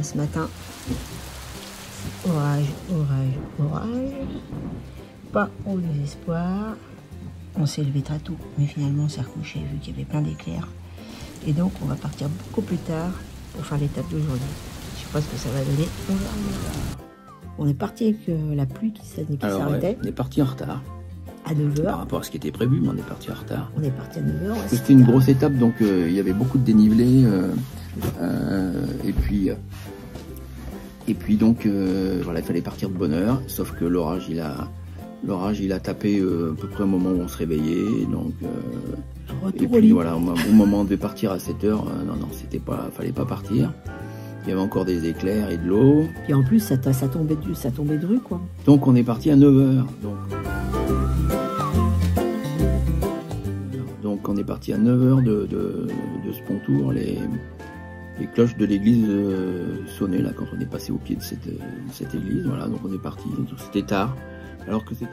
bah, ce matin, orage, orage, orage. Pas au désespoir. On s'est levé très tôt, mais finalement on s'est recouché vu qu'il y avait plein d'éclairs. Et donc on va partir beaucoup plus tard pour faire l'étape d'aujourd'hui. Je sais pas ce que ça va donner. On est parti avec la pluie qui s'arrêtait. Ouais, on est parti en retard. À 9h. Par rapport à ce qui était prévu, mais on est parti en retard. On est parti à 9h. Ouais, c'était une grosse étape, donc il y avait beaucoup de dénivelé. Et puis donc voilà, il fallait partir de bonne heure, sauf que l'orage il a tapé à peu près au moment où on se réveillait, donc et puis voilà, au moment de partir à 7h, non, fallait pas partir. Il y avait encore des éclairs et de l'eau. Et en plus ça tombait de rue quoi. Donc on est parti à 9h. Donc on est parti à 9h de Spontour. Les cloches de l'église sonnaient là quand on est passé au pied de cette église. Voilà, donc on est parti. C'était tard, alors que c'était...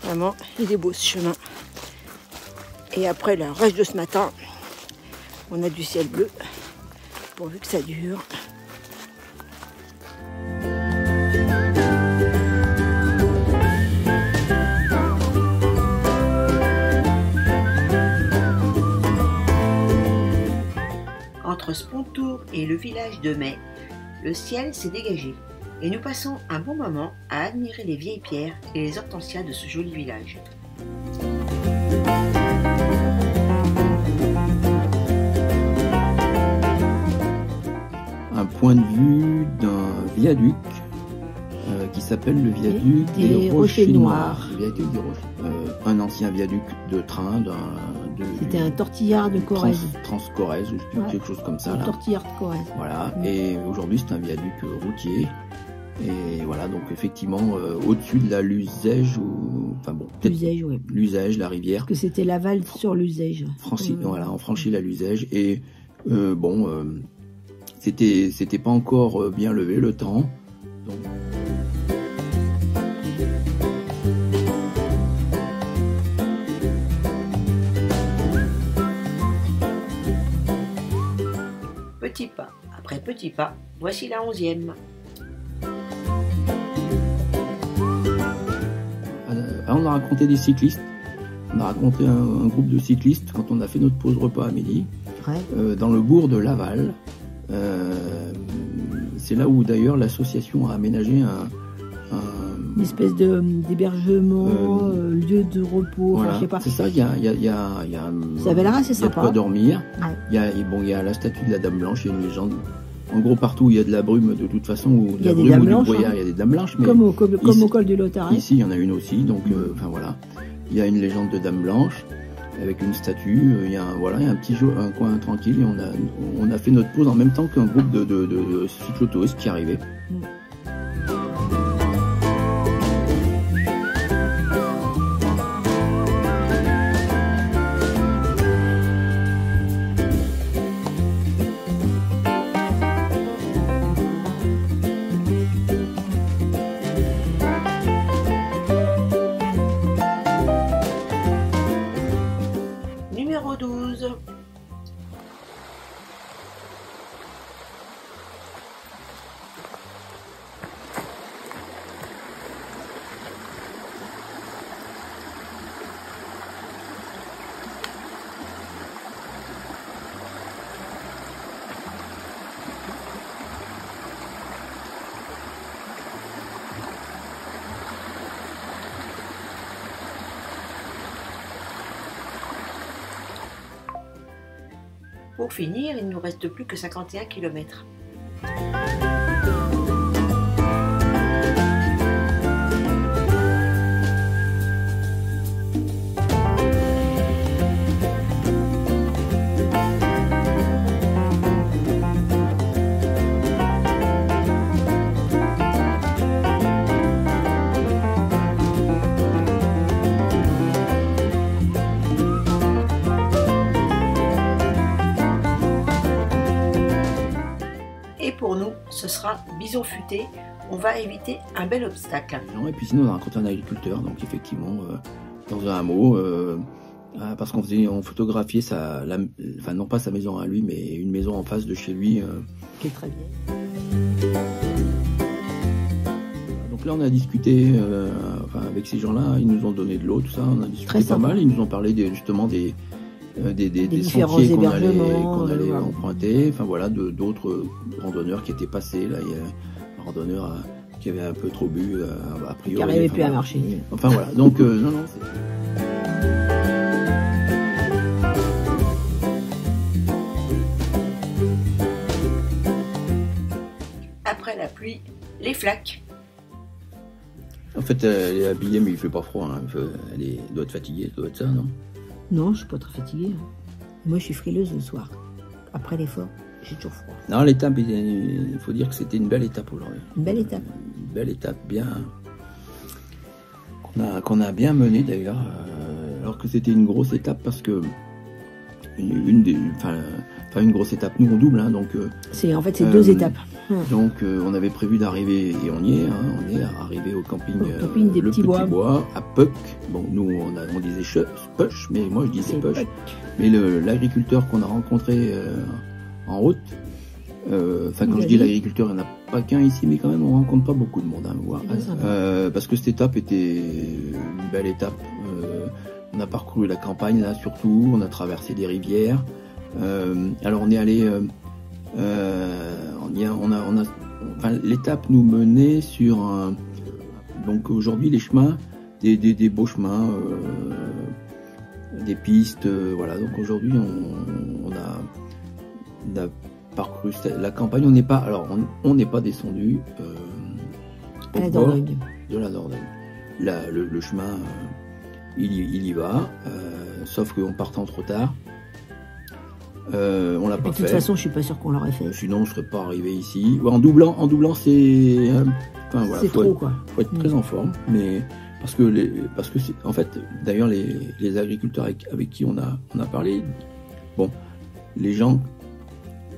Vraiment, il est beau ce chemin. Et après le rush de ce matin, on a du ciel bleu, pourvu que ça dure. Entre Spontour et le village de Mai, le ciel s'est dégagé. Et nous passons un bon moment à admirer les vieilles pierres et les hortensias de ce joli village. Un point de vue d'un viaduc qui s'appelle le viaduc des Rochers Noirs. Le viaduc des Rochers. Un ancien viaduc de train c'était un tortillard de Corrèze. Trans-Corrèze ou quelque chose comme ça. Un tortillard de Corrèze. Voilà, et aujourd'hui c'est un viaduc routier. Et voilà, donc effectivement, au-dessus de la Luzège, Luzège, la rivière. Parce que c'était Laval sur Luzège. Voilà, on franchit la Luzège. Et c'était pas encore bien levé le temps. Donc... Petit pas après petit pas, voici la 11e. On a raconté des cyclistes, on a raconté un groupe de cyclistes quand on a fait notre pause repas à midi, dans le bourg de Laval. C'est là où d'ailleurs l'association a aménagé une espèce d'hébergement, lieu de repos, voilà, je sais pas. C'est ça, il y a ça avait l'air assez sympa. Il y a de quoi dormir, ouais. Il y a la statue de la Dame Blanche, il y a une légende. En gros, partout où il y a de la brume, de toute façon, ou de la brume ou du brouillard, il y a des dames blanches. Mais comme au col du Lotaret. Ici, il y en a une aussi, donc enfin voilà. Il y a une légende de Dame Blanche, avec une statue, il y a un petit un coin tranquille, et on a fait notre pause en même temps qu'un groupe de cyclotouristes qui arrivait. Numéro 12. Pour finir, il ne nous reste plus que 51 km. ce sera bison futé. On va éviter un bel obstacle. Et puis sinon, on a rencontré un agriculteur, donc effectivement, dans un hameau, parce on photographiait enfin non pas sa maison à lui, mais une maison en face de chez lui. Qui est très bien. Donc là, on a discuté avec ces gens-là, ils nous ont donné de l'eau, tout ça, on a discuté pas mal, ils nous ont parlé justement des sentiers qu'on allait emprunter, enfin voilà, d'autres randonneurs qui étaient passés. Là, il y a un randonneur qui avait un peu trop bu, a priori. Qui n'arrivait plus à marcher. Enfin voilà, donc non. Après la pluie, les flaques. En fait, elle est habillée, mais il fait pas froid. Hein. Elle doit être fatiguée, ça doit être ça, non? Non, je suis pas très fatiguée. Moi, je suis frileuse le soir. Après l'effort, j'ai toujours froid. Non, l'étape, il faut dire que c'était une belle étape aujourd'hui. Une belle étape. Une belle étape, bien. Qu'on a bien menée d'ailleurs. Alors que c'était une grosse étape parce que. Une grosse étape, nous on double, hein, donc. En fait, c'est 2 étapes. Donc on avait prévu d'arriver, et on y est, hein, on est arrivé au camping, des le Petits Bois, à Puck. Bon, nous on disait Puch, mais moi je disais Puch. Mais l'agriculteur qu'on a rencontré en route, quand je dis l'agriculteur, il n'y en a pas qu'un ici, mais quand même on rencontre pas beaucoup de monde, hein, parce que cette étape était une belle étape. On a parcouru la campagne là surtout, on a traversé des rivières. Alors on est allé, l'étape nous menait sur donc aujourd'hui les chemins, des beaux chemins, des pistes, voilà. Donc aujourd'hui on a parcouru la campagne. On n'est pas descendu au bord de la Dordogne. Le chemin, il y va, sauf qu'en partant trop tard. On l'a pas fait. De toute façon, je suis pas sûr qu'on l'aurait fait. Sinon, je serais pas arrivé ici. Ouais, en doublant, c'est. C'est trop, quoi. Faut être très en forme, mais parce que en fait, d'ailleurs, les agriculteurs avec qui on a parlé, bon, les gens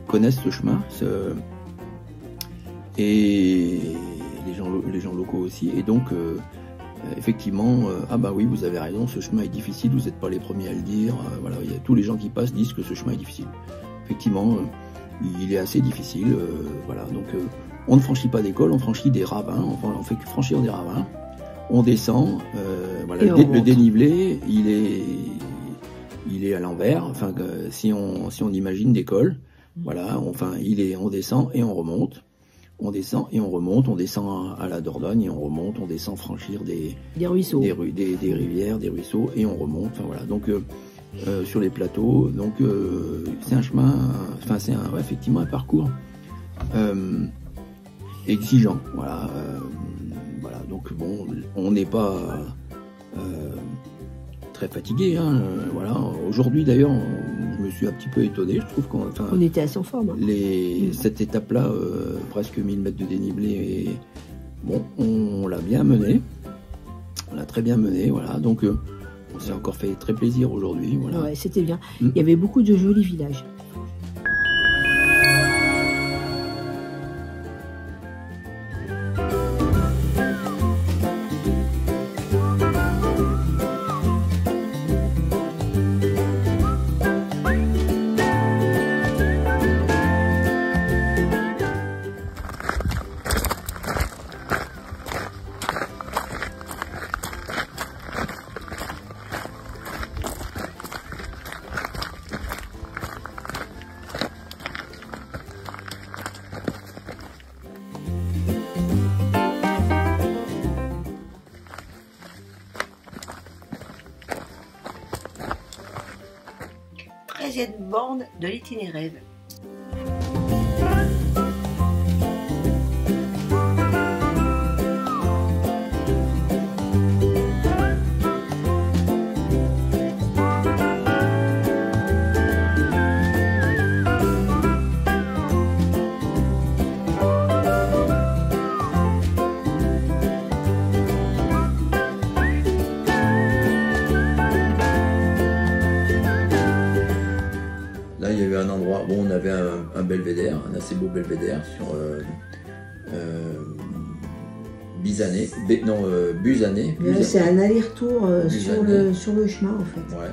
connaissent ce chemin, et les gens locaux aussi, et donc. Effectivement, oui, vous avez raison, ce chemin est difficile, vous n'êtes pas les premiers à le dire, voilà, tous les gens qui passent disent que ce chemin est difficile. Effectivement, il est assez difficile, voilà, donc on ne franchit pas des cols, on franchit des ravins, on fait que franchir des ravins, on descend, voilà, le dénivelé, il est à l'envers, enfin, si on imagine des cols, voilà, on descend et on remonte. On descend et on remonte, on descend à la Dordogne et on remonte, on descend franchir des ruisseaux, des rivières, des ruisseaux, et on remonte. Enfin voilà, donc sur les plateaux, donc c'est un chemin, effectivement un parcours exigeant. Voilà, donc bon, on n'est pas très fatigué, hein, voilà. Aujourd'hui d'ailleurs, je me suis un petit peu étonné, je trouve on était assez en forme. Hein. Cette étape-là, presque 1000 mètres de dénivelé, et bon, on l'a bien menée, on l'a très bien menée, voilà. Donc on s'est encore fait très plaisir aujourd'hui, voilà. Ouais, c'était bien. Il y avait beaucoup de jolis villages. Borne de l'itinéraire. Un endroit, bon, on avait un belvédère, un assez beau belvédère Busanet. C'est un aller-retour sur le chemin en fait. Ouais.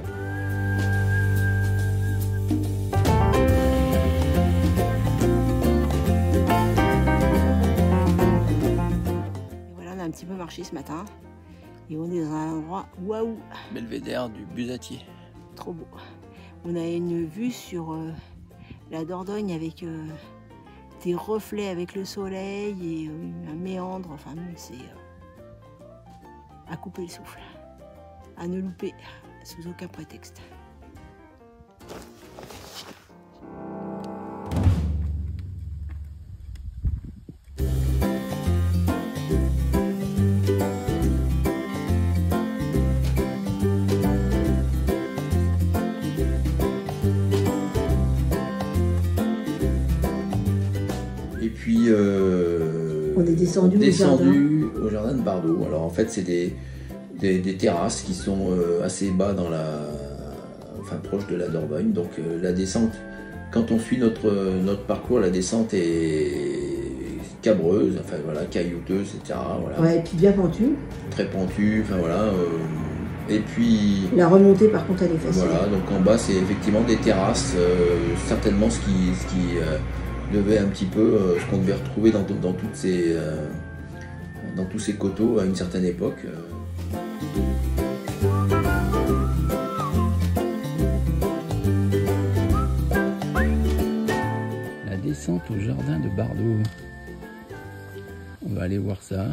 Et voilà, on a un petit peu marché ce matin. Et on est dans un endroit waouh! Belvédère du Busatier. Trop beau. On a une vue sur la Dordogne avec des reflets avec le soleil et un méandre. Enfin, c'est à couper le souffle, à ne louper sous aucun prétexte. On est descendu au jardin de Bardot. Alors en fait c'est des terrasses qui sont assez bas dans proche de la Dordogne. Donc la descente, quand on suit notre parcours, la descente est cabreuse, enfin voilà, caillouteuse, etc. Voilà. Ouais, et puis bien pentue. Très pentue, enfin voilà. Et puis la remontée par contre elle est facile. Voilà, donc en bas c'est effectivement des terrasses, certainement ce qui devait un petit peu ce qu'on devait retrouver dans tous ces coteaux à une certaine époque. La descente au jardin de Bardot. On va aller voir ça.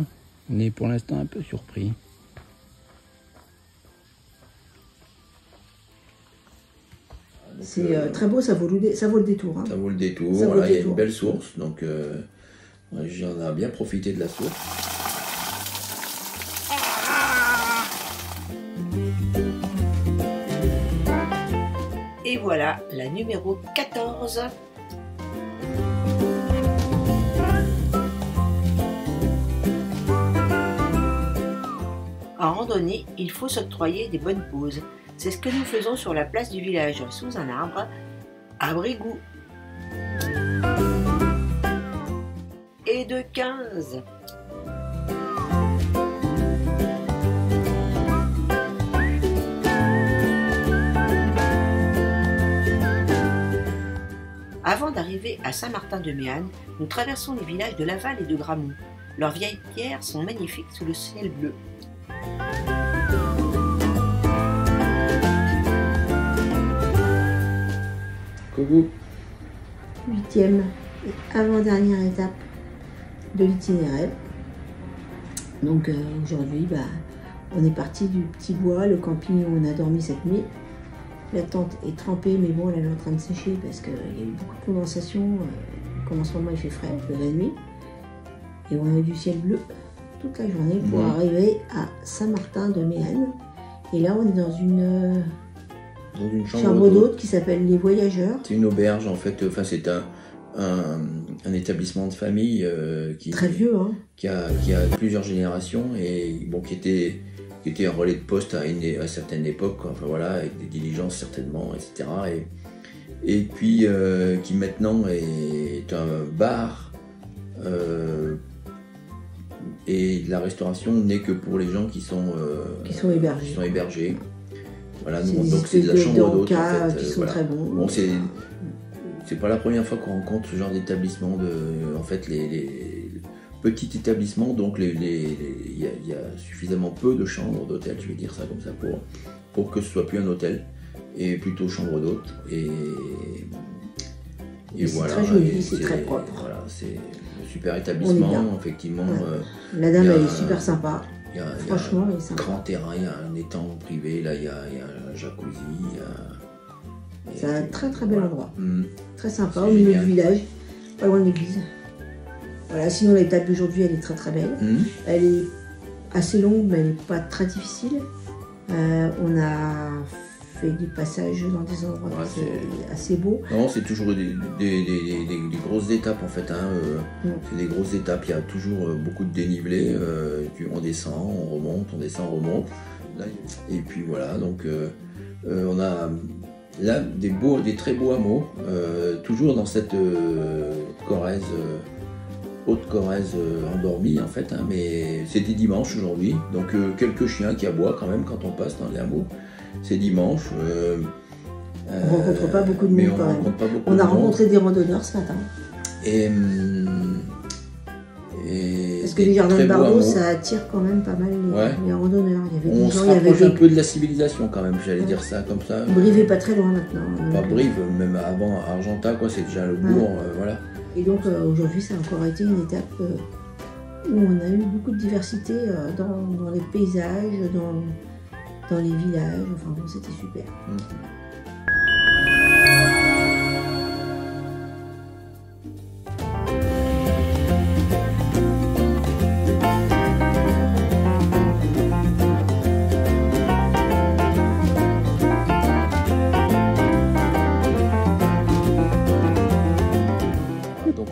On est pour l'instant un peu surpris. C'est très beau, ça vaut le détour. Hein. Ça vaut le détour, voilà, il y a une belle source, donc j'en ai bien profité de la source. Et voilà, la numéro 14. En randonnée, il faut s'octroyer des bonnes pauses. C'est ce que nous faisons sur la place du village, sous un arbre, à Brigou. Et de 15. Avant d'arriver à Saint-Martin-de-Méanne, nous traversons les villages de Laval et de Grammont. Leurs vieilles pierres sont magnifiques sous le ciel bleu. Coucou. 8e et avant-dernière étape de l'itinéraire. Donc aujourd'hui, on est parti du petit bois, le camping où on a dormi cette nuit. La tente est trempée, mais bon, elle est en train de sécher parce qu'il y a eu beaucoup de condensation. Comme en ce moment il fait frais, de la nuit. Et on a eu du ciel bleu toute la journée pour arriver à Saint-Martin-de-Méanne. Et là, on est dans une chambre d'hôte qui s'appelle Les Voyageurs. C'est une auberge en fait, enfin c'est un établissement de famille qui très vieux, hein. qui a plusieurs générations et bon qui était un relais de poste à certaines époques, quoi. Enfin voilà, avec des diligences certainement, etc. Et puis qui maintenant est un bar et la restauration n'est que pour les gens qui sont hébergés. Voilà, donc c'est de la chambre d'hôte en fait. Qui sont très bons. Bon, c'est pas la première fois qu'on rencontre ce genre d'établissement, en fait les petits établissements, donc il y a suffisamment peu de chambres d'hôtel, je vais dire ça comme ça, pour que ce soit plus un hôtel, et plutôt chambre d'hôte. Et voilà. C'est très joli, c'est très propre. Voilà, c'est un super établissement, effectivement. Ouais. La dame, elle est super sympa. Franchement, il y a un grand terrain, il y a un étang privé, là il y a un jacuzzi. C'est un très très bel endroit. Très sympa, au milieu du village, pas loin de l'église. Voilà, sinon l'étape d'aujourd'hui elle est très très belle. Elle est assez longue mais elle n'est pas très difficile. On a fait des passages dans des endroits assez beaux. Non, c'est toujours des grosses étapes en fait. C'est des grosses étapes, il y a toujours beaucoup de dénivelé. On descend, on remonte, on descend, on remonte. Là, et puis voilà, donc on a là des très beaux hameaux, toujours dans cette Corrèze Haute-Corrèze endormis en fait, hein, mais c'était dimanche aujourd'hui, donc quelques chiens qui aboient quand même quand on passe dans les hameaux. C'est dimanche. On rencontre pas beaucoup de monde quand même. On a rencontré des randonneurs ce matin. Parce que les jardins de Bardo, ça attire quand même pas mal les randonneurs. Il y avait on se rapproche un peu de la civilisation quand même, j'allais dire ça comme ça. Brive est pas très loin maintenant. Pas Brive, même avant Argentat, quoi, c'est déjà le bourg, voilà. Et donc aujourd'hui, ça a encore été une étape où on a eu beaucoup de diversité dans les paysages, dans les villages. Enfin bon, c'était super.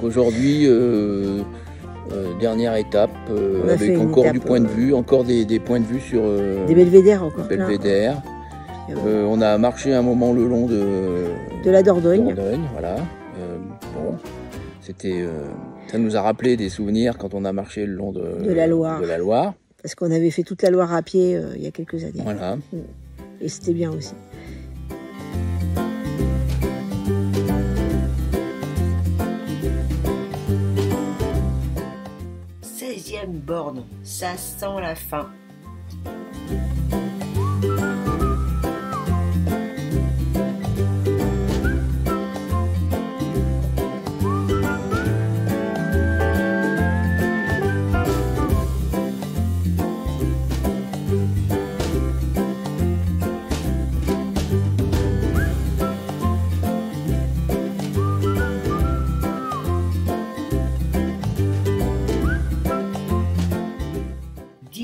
Aujourd'hui, dernière étape, avec encore du point de vue, encore des points de vue sur des belvédères encore. Belvédère. On a marché un moment le long de la Dordogne. Voilà. Bon, c'était, ça nous a rappelé des souvenirs quand on a marché le long de la Loire. Parce qu'on avait fait toute la Loire à pied il y a quelques années. Voilà. Et c'était bien aussi. 16e borne, ça sent la fin.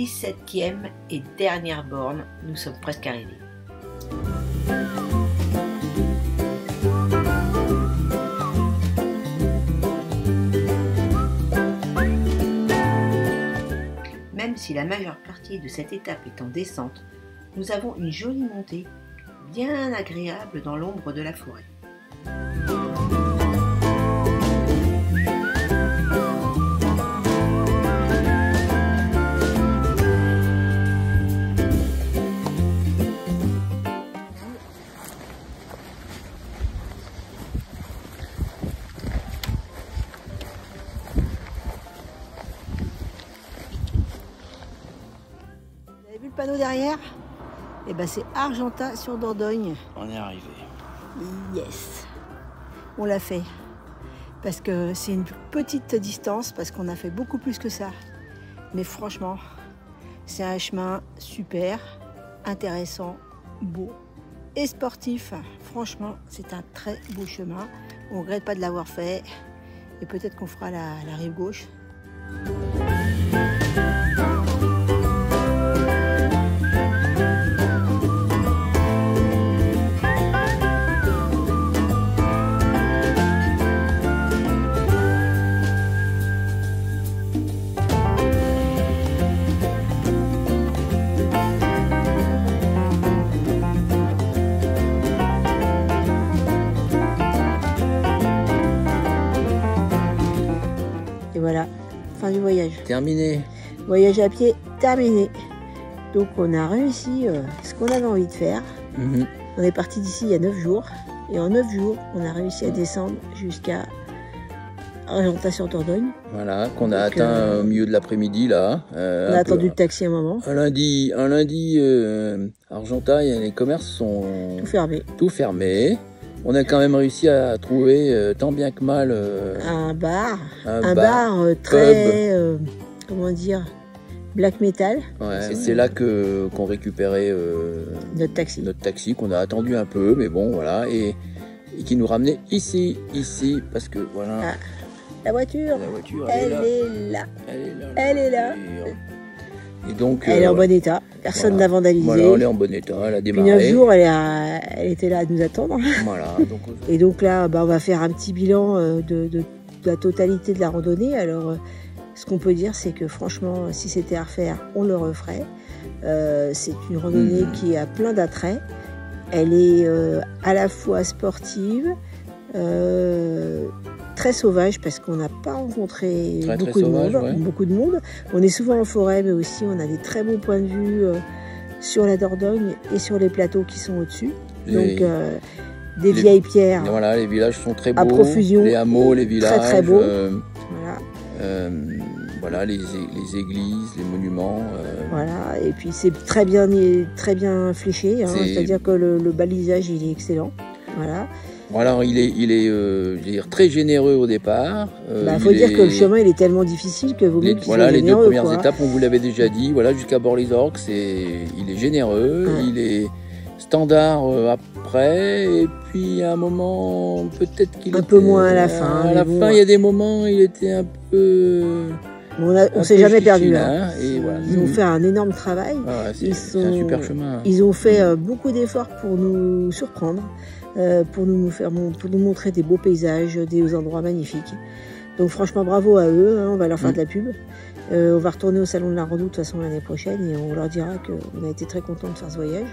Septième et dernière borne, nous sommes presque arrivés. Même si la majeure partie de cette étape est en descente, nous avons une jolie montée, bien agréable dans l'ombre de la forêt. Le panneau derrière, et ben c'est Argentat sur Dordogne. On est arrivé. Yes, on l'a fait parce que c'est une petite distance, parce qu'on a fait beaucoup plus que ça, mais franchement c'est un chemin super intéressant, beau et sportif. Franchement c'est un très beau chemin, on ne regrette pas de l'avoir fait, et peut-être qu'on fera la rive gauche. Voilà, fin du voyage. Terminé. Voyage à pied terminé. Donc on a réussi ce qu'on avait envie de faire. On est parti d'ici il y a 9 jours. Et en 9 jours, on a réussi à descendre jusqu'à Argentat sur Dordogne. Voilà, qu'on a atteint au milieu de l'après-midi là. On a attendu le taxi un moment. Un lundi Argentat, les commerces sont tout fermés. On a quand même réussi à trouver, tant bien que mal, un bar très, comment dire, black metal. Ouais, c'est là qu'on récupérait notre taxi qu'on a attendu un peu, mais bon, voilà, et qui nous ramenait ici, parce que voilà. Ah, la voiture, elle est là. Et donc, elle est en bon état, personne n'a vandalisé. Voilà, elle est en bon état, elle a démarré. Puis 9 jours, elle était là à nous attendre. Voilà. Et donc là, on va faire un petit bilan de la totalité de la randonnée. Alors, ce qu'on peut dire, c'est que franchement, si c'était à refaire, on le referait. C'est une randonnée qui a plein d'attraits. Elle est à la fois sportive, très sauvage parce qu'on n'a pas rencontré beaucoup de monde. On est souvent en forêt, mais aussi on a des très beaux points de vue sur la Dordogne et sur les plateaux qui sont au-dessus. Donc des vieilles pierres. Voilà, les villages sont très beaux. À profusion. Les hameaux, les villages. Très beaux. Voilà, les églises, les monuments. Voilà, et puis c'est très bien fléché, hein, c'est-à-dire que le balisage il est excellent. Voilà. Voilà, il est je veux dire, très généreux au départ. Faut dire que le chemin il est tellement difficile que vous les deux premières étapes, on vous l'avait déjà dit, voilà, jusqu'à Bord-les-Orques, il est généreux, il est standard après, et puis à un moment, peut-être qu'il un peu moins à la fin. À la fin, il y a des moments, il était un peu... On s'est jamais perdu. Hein, et voilà. Ils ont fait un énorme travail. C'est un super chemin. Ils ont fait beaucoup d'efforts pour nous surprendre, pour nous montrer des beaux paysages, des endroits magnifiques. Donc franchement, bravo à eux. Hein, on va leur faire de la pub. On va retourner au Salon de la Rando de toute façon l'année prochaine et on leur dira qu'on a été très contents de faire ce voyage.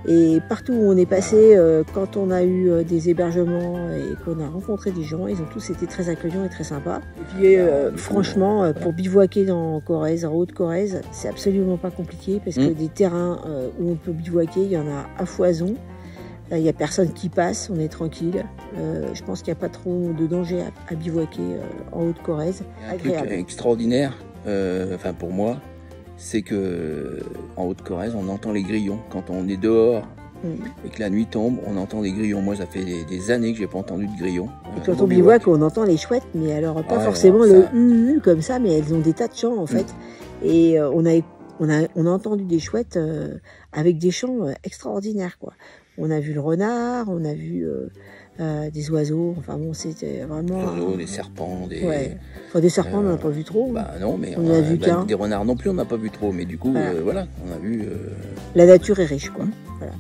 Et partout où on est passé, quand on a eu des hébergements et qu'on a rencontré des gens, ils ont tous été très accueillants et très sympas. Et puis franchement, pour bivouaquer en Corrèze, en Haute-Corrèze, c'est absolument pas compliqué parce que des terrains où on peut bivouaquer, il y en a à foison. Il n'y a personne qui passe, on est tranquille. Je pense qu'il n'y a pas trop de danger à bivouaquer en Haute-Corrèze. Un truc extraordinaire, enfin pour moi, c'est que en Haute-Corrèze, on entend les grillons. Quand on est dehors et que la nuit tombe, on entend des grillons. Moi, ça fait des années que j'ai pas entendu de grillons. Et quand on bivouaque, on entend les chouettes, mais alors pas forcément le hu comme ça, mais elles ont des tas de chants en fait. Et on a entendu des chouettes avec des chants extraordinaires, quoi. On a vu le renard, on a vu des oiseaux, enfin bon, c'était vraiment... Des oiseaux, des serpents, des... Ouais. Enfin, des serpents, on n'en a pas vu trop. Bah non, mais on a vu qu'un. Des renards non plus, on n'a pas vu trop, mais du coup, voilà, on a vu... La nature est riche, quoi. Voilà.